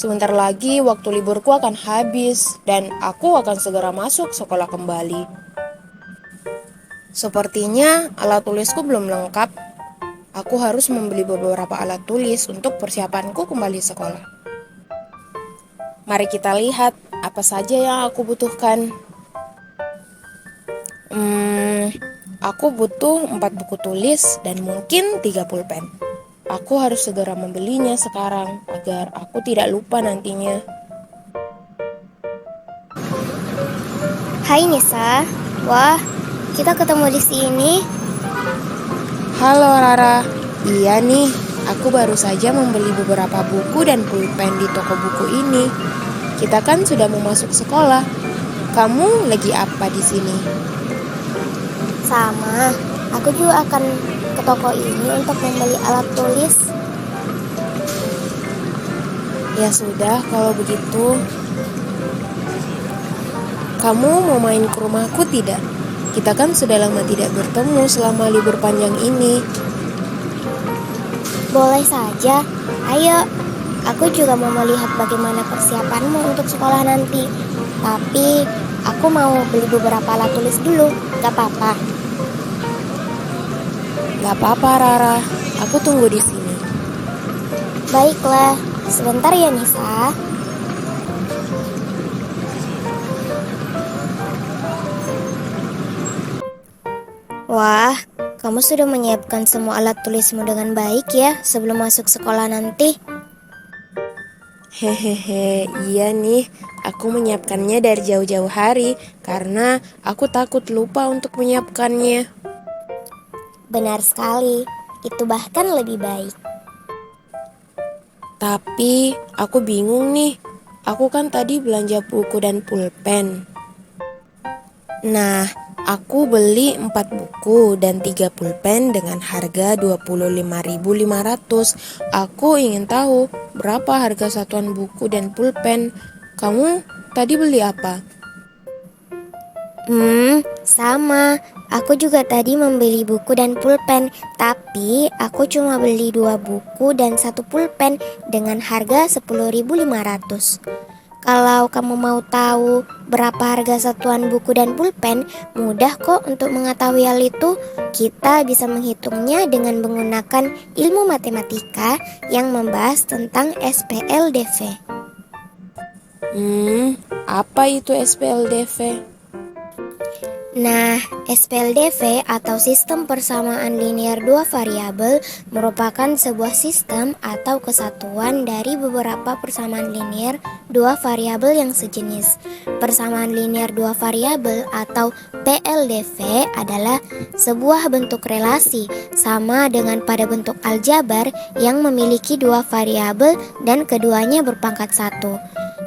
Sebentar lagi waktu liburku akan habis dan aku akan segera masuk sekolah kembali. Sepertinya alat tulisku belum lengkap. Aku harus membeli beberapa alat tulis untuk persiapanku kembali sekolah. Mari kita lihat apa saja yang aku butuhkan. Aku butuh 4 buku tulis dan mungkin 3 pulpen. Aku harus segera membelinya sekarang agar aku tidak lupa nantinya. Hai Nisa, wah kita ketemu di sini. Halo Rara, iya nih, aku baru saja membeli beberapa buku dan pulpen di toko buku ini. Kita kan sudah mau masuk sekolah. Kamu lagi apa di sini? Sama, aku juga akan ke toko ini untuk membeli alat tulis. Ya sudah, kalau begitu. Kamu mau main ke rumahku tidak? Kita kan sudah lama tidak bertemu selama libur panjang ini. Boleh saja, ayo. Aku juga mau melihat bagaimana persiapanmu untuk sekolah nanti. Tapi aku mau beli beberapa alat tulis dulu, gak apa-apa. Gak apa-apa Rara, aku tunggu di sini. Baiklah, sebentar ya Nisa. Wah, kamu sudah menyiapkan semua alat tulismu dengan baik ya sebelum masuk sekolah nanti. Hehehe, iya nih, aku menyiapkannya dari jauh-jauh hari karena aku takut lupa untuk menyiapkannya. Benar sekali, itu bahkan lebih baik. Tapi aku bingung nih, aku kan tadi belanja buku dan pulpen. Nah, aku beli 4 buku dan 3 pulpen dengan harga 25.500. Aku ingin tahu berapa harga satuan buku dan pulpen. Kamu tadi beli apa? Sama. Aku juga tadi membeli buku dan pulpen, tapi aku cuma beli 2 buku dan 1 pulpen dengan harga 10.500. Kalau kamu mau tahu berapa harga satuan buku dan pulpen, mudah kok untuk mengetahui hal itu. Kita bisa menghitungnya dengan menggunakan ilmu matematika yang membahas tentang SPLDV. Apa itu SPLDV? Nah, SPLDV atau sistem persamaan linear dua variabel merupakan sebuah sistem atau kesatuan dari beberapa persamaan linear dua variabel yang sejenis. Persamaan linear dua variabel atau PLDV adalah sebuah bentuk relasi sama dengan pada bentuk aljabar yang memiliki dua variabel dan keduanya berpangkat satu.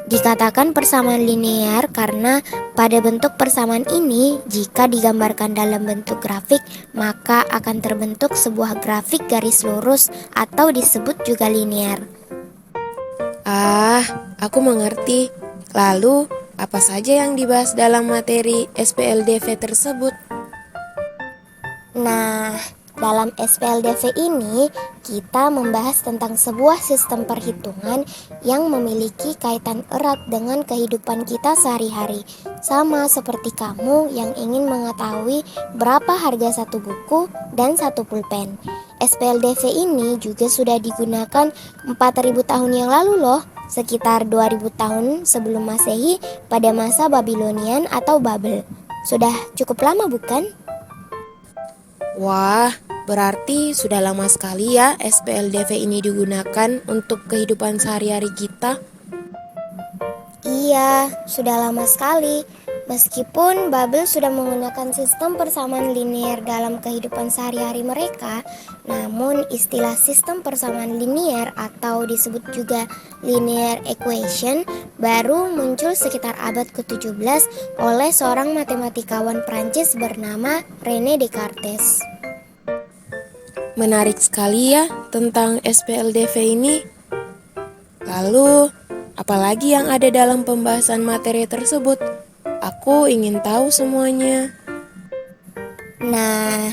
Dikatakan persamaan linear karena pada bentuk persamaan ini, jika digambarkan dalam bentuk grafik, maka akan terbentuk sebuah grafik garis lurus atau disebut juga linear. Aku mengerti. Lalu, apa saja yang dibahas dalam materi SPLDV tersebut? Nah, dalam SPLDV ini kita membahas tentang sebuah sistem perhitungan yang memiliki kaitan erat dengan kehidupan kita sehari-hari. Sama seperti kamu yang ingin mengetahui berapa harga satu buku dan satu pulpen. SPLDV ini juga sudah digunakan 4.000 tahun yang lalu loh, sekitar 2.000 tahun sebelum Masehi pada masa Babylonian atau Babel. Sudah cukup lama bukan? Wah, berarti sudah lama sekali ya SPLDV ini digunakan untuk kehidupan sehari-hari kita. Iya, sudah lama sekali. Meskipun Babel sudah menggunakan sistem persamaan linear dalam kehidupan sehari-hari mereka, namun istilah sistem persamaan linear atau disebut juga linear equation baru muncul sekitar abad ke-17 oleh seorang matematikawan Prancis bernama René Descartes. Menarik sekali ya tentang SPLDV ini. Lalu, apalagi yang ada dalam pembahasan materi tersebut? Aku ingin tahu semuanya. Nah,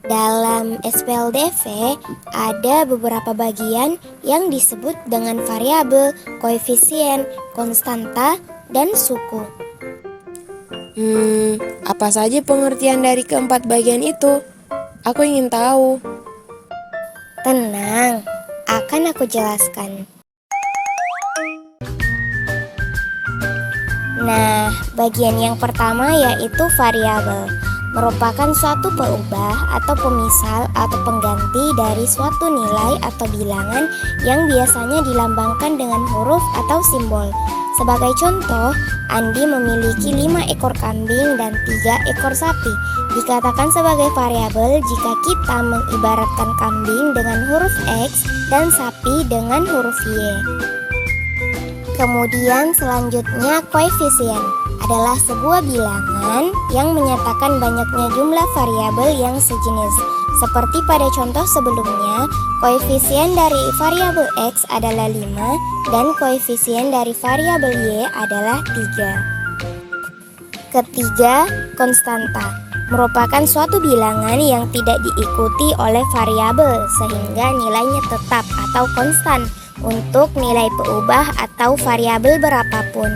Dalam SPLDV ada beberapa bagian yang disebut dengan variabel, koefisien, konstanta, dan suku. Apa saja pengertian dari keempat bagian itu? Aku ingin tahu. Tenang, akan aku jelaskan. Nah, bagian yang pertama yaitu variabel. Merupakan suatu peubah atau pemisal atau pengganti dari suatu nilai atau bilangan yang biasanya dilambangkan dengan huruf atau simbol. Sebagai contoh, Andi memiliki 5 ekor kambing dan 3 ekor sapi. Dikatakan sebagai variabel jika kita mengibaratkan kambing dengan huruf X dan sapi dengan huruf Y. Kemudian selanjutnya koefisien adalah sebuah bilangan yang menyatakan banyaknya jumlah variabel yang sejenis. Seperti pada contoh sebelumnya, koefisien dari variabel X adalah 5 dan koefisien dari variabel Y adalah 3. Ketiga, konstanta merupakan suatu bilangan yang tidak diikuti oleh variabel sehingga nilainya tetap atau konstan untuk nilai peubah atau variabel berapapun.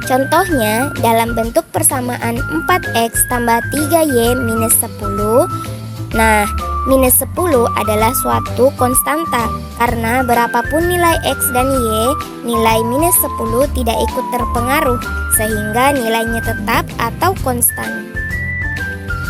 Contohnya dalam bentuk persamaan 4x tambah 3y minus 10. Nah, minus 10 adalah suatu konstanta karena berapapun nilai x dan y, nilai minus 10 tidak ikut terpengaruh sehingga nilainya tetap atau konstan.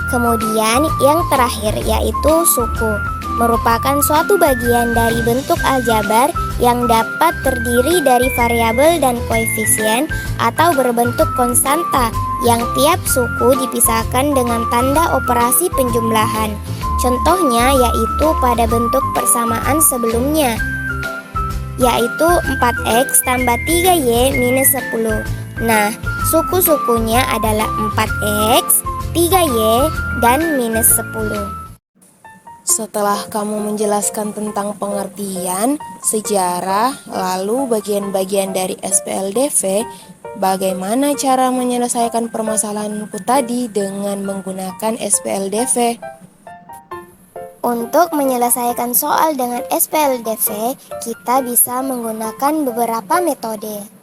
Kemudian yang terakhir yaitu suku, merupakan suatu bagian dari bentuk aljabar yang dapat terdiri dari variabel dan koefisien atau berbentuk konstanta yang tiap suku dipisahkan dengan tanda operasi penjumlahan. Contohnya yaitu pada bentuk persamaan sebelumnya, yaitu 4x tambah 3y minus 10. Nah, suku-sukunya adalah 4x, 3y, dan minus 10. Setelah kamu menjelaskan tentang pengertian, sejarah, lalu bagian-bagian dari SPLDV, bagaimana cara menyelesaikan permasalahanku tadi dengan menggunakan SPLDV? Untuk menyelesaikan soal dengan SPLDV, kita bisa menggunakan beberapa metode.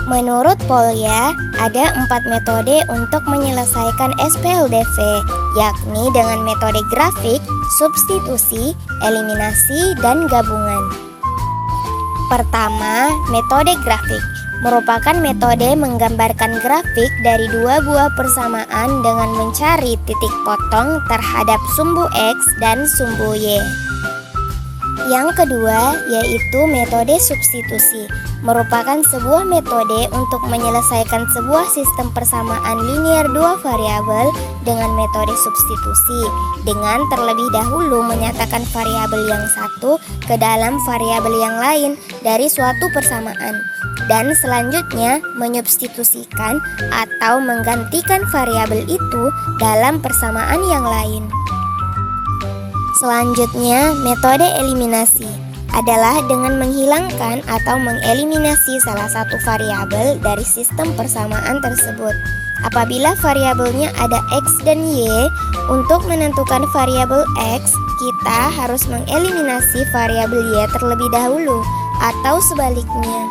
Menurut Polya, ada 4 metode untuk menyelesaikan SPLDV, yakni dengan metode grafik, substitusi, eliminasi, dan gabungan. Pertama, metode grafik merupakan metode menggambarkan grafik dari dua buah persamaan dengan mencari titik potong terhadap sumbu X dan sumbu Y. Yang kedua yaitu metode substitusi, merupakan sebuah metode untuk menyelesaikan sebuah sistem persamaan linear dua variabel dengan metode substitusi, dengan terlebih dahulu menyatakan variabel yang satu ke dalam variabel yang lain dari suatu persamaan, dan selanjutnya menyubstitusikan atau menggantikan variabel itu dalam persamaan yang lain. Selanjutnya, metode eliminasi adalah dengan menghilangkan atau mengeliminasi salah satu variabel dari sistem persamaan tersebut. Apabila variabelnya ada X dan Y, untuk menentukan variabel X, kita harus mengeliminasi variabel Y terlebih dahulu, atau sebaliknya.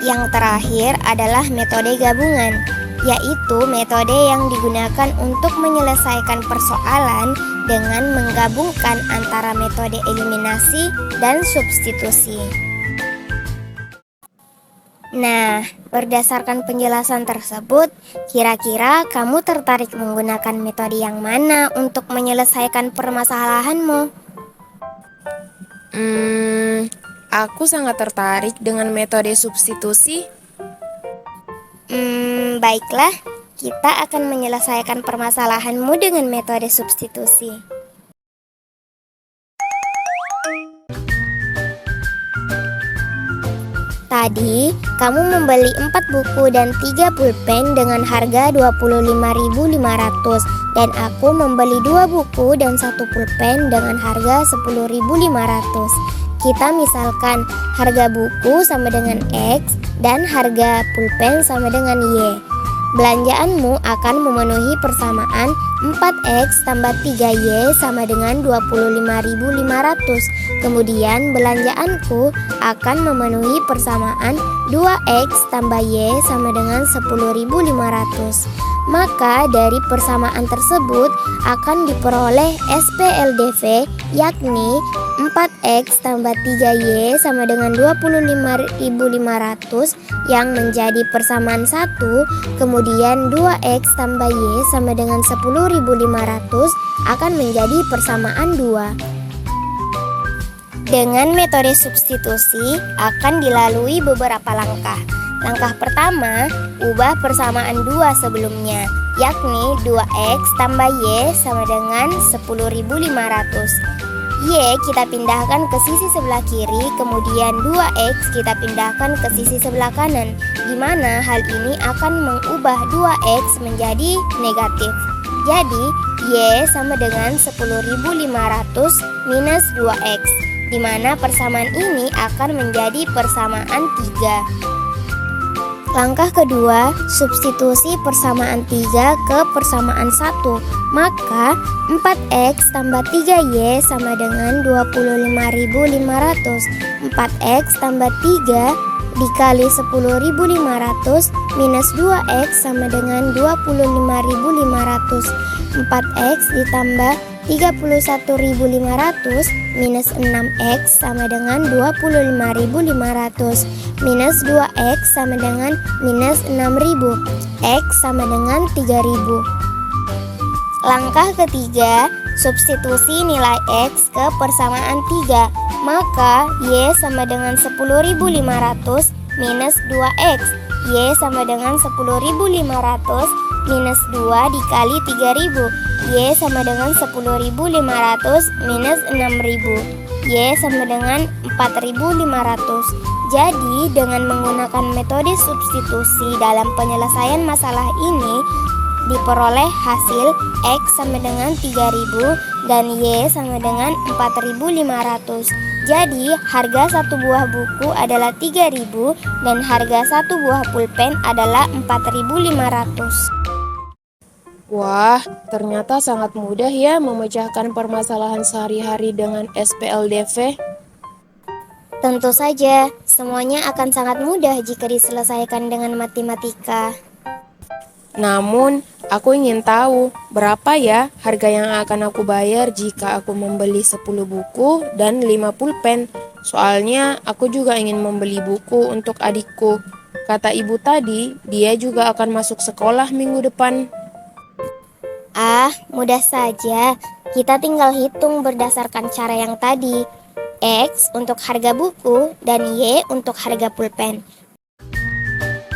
Yang terakhir adalah metode gabungan, yaitu metode yang digunakan untuk menyelesaikan persoalan dengan menggabungkan antara metode eliminasi dan substitusi. Nah, berdasarkan penjelasan tersebut, kira-kira kamu tertarik menggunakan metode yang mana untuk menyelesaikan permasalahanmu? Aku sangat tertarik dengan metode substitusi. Baiklah, kita akan menyelesaikan permasalahanmu dengan metode substitusi. Tadi, kamu membeli 4 buku dan 3 pulpen dengan harga 25.500 dan aku membeli 2 buku dan 1 pulpen dengan harga 10.500. Kita misalkan harga buku sama dengan X dan harga pulpen sama dengan Y. Belanjaanmu akan memenuhi persamaan 4X tambah 3Y sama dengan 25.500. Kemudian belanjaanku akan memenuhi persamaan 2X tambah Y sama dengan 10.500. Maka dari persamaan tersebut akan diperoleh SPLDV, yakni 4X tambah 3Y sama dengan 25.500 yang menjadi persamaan 1, kemudian 2X tambah Y sama dengan 10.500 akan menjadi persamaan 2. Dengan metode substitusi akan dilalui beberapa langkah. Langkah pertama, ubah persamaan 2 sebelumnya, yakni 2X tambah Y sama dengan 10.500. Y kita pindahkan ke sisi sebelah kiri, kemudian 2X kita pindahkan ke sisi sebelah kanan, di mana hal ini akan mengubah 2X menjadi negatif. Jadi, Y sama dengan 10.500 minus 2X, di mana persamaan ini akan menjadi persamaan 3. Langkah kedua, substitusi persamaan 3 ke persamaan 1. Maka 4X tambah 3Y sama dengan 25.500. 4X tambah 3 dikali 10.500 minus 2X sama dengan 25.500. 4X ditambah 31.500 minus 6X sama dengan 25.500 minus 2X sama dengan minus 6.000. X sama dengan 3.000. Langkah ketiga, substitusi nilai X ke persamaan 3. Maka Y sama dengan 10.500 minus 2X. Y sama dengan 10.500 minus 2 dikali 3.000. Y sama dengan 10.500 minus 6.000. Y sama dengan 4.500. Jadi dengan menggunakan metode substitusi dalam penyelesaian masalah ini diperoleh hasil X sama dengan 3.000 dan Y sama dengan 4.500. Jadi harga satu buah buku adalah 3.000 dan harga satu buah pulpen adalah 4.500. Wah, ternyata sangat mudah ya memecahkan permasalahan sehari-hari dengan SPLDV. Tentu saja, semuanya akan sangat mudah jika diselesaikan dengan matematika. Namun, aku ingin tahu berapa ya harga yang akan aku bayar jika aku membeli 10 buku dan 5 pulpen. Soalnya aku juga ingin membeli buku untuk adikku. Kata ibu tadi, dia juga akan masuk sekolah minggu depan. Mudah saja. Kita tinggal hitung berdasarkan cara yang tadi. X untuk harga buku dan Y untuk harga pulpen.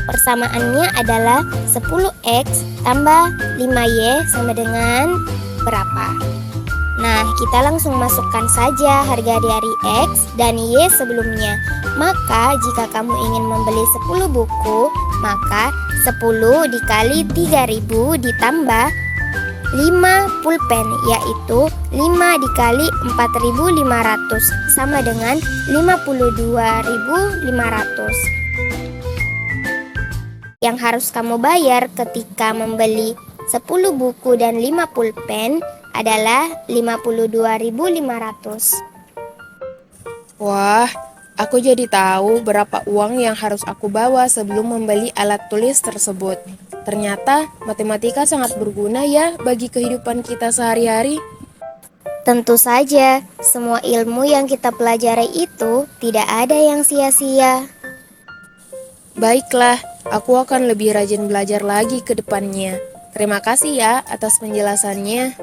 Persamaannya adalah 10X tambah 5Y sama dengan berapa? Nah, kita langsung masukkan saja harga dari X dan Y sebelumnya. Maka jika kamu ingin membeli 10 buku, maka 10 dikali 3.000 ditambah 5 pulpen, yaitu 5 dikali 4.500 sama dengan 52.500. Yang harus kamu bayar ketika membeli 10 buku dan 5 pulpen adalah 52.500. Wah, aku jadi tahu berapa uang yang harus aku bawa sebelum membeli alat tulis tersebut. Ternyata matematika sangat berguna ya bagi kehidupan kita sehari-hari. Tentu saja, semua ilmu yang kita pelajari itu tidak ada yang sia-sia. Baiklah, aku akan lebih rajin belajar lagi ke depannya. Terima kasih ya atas penjelasannya.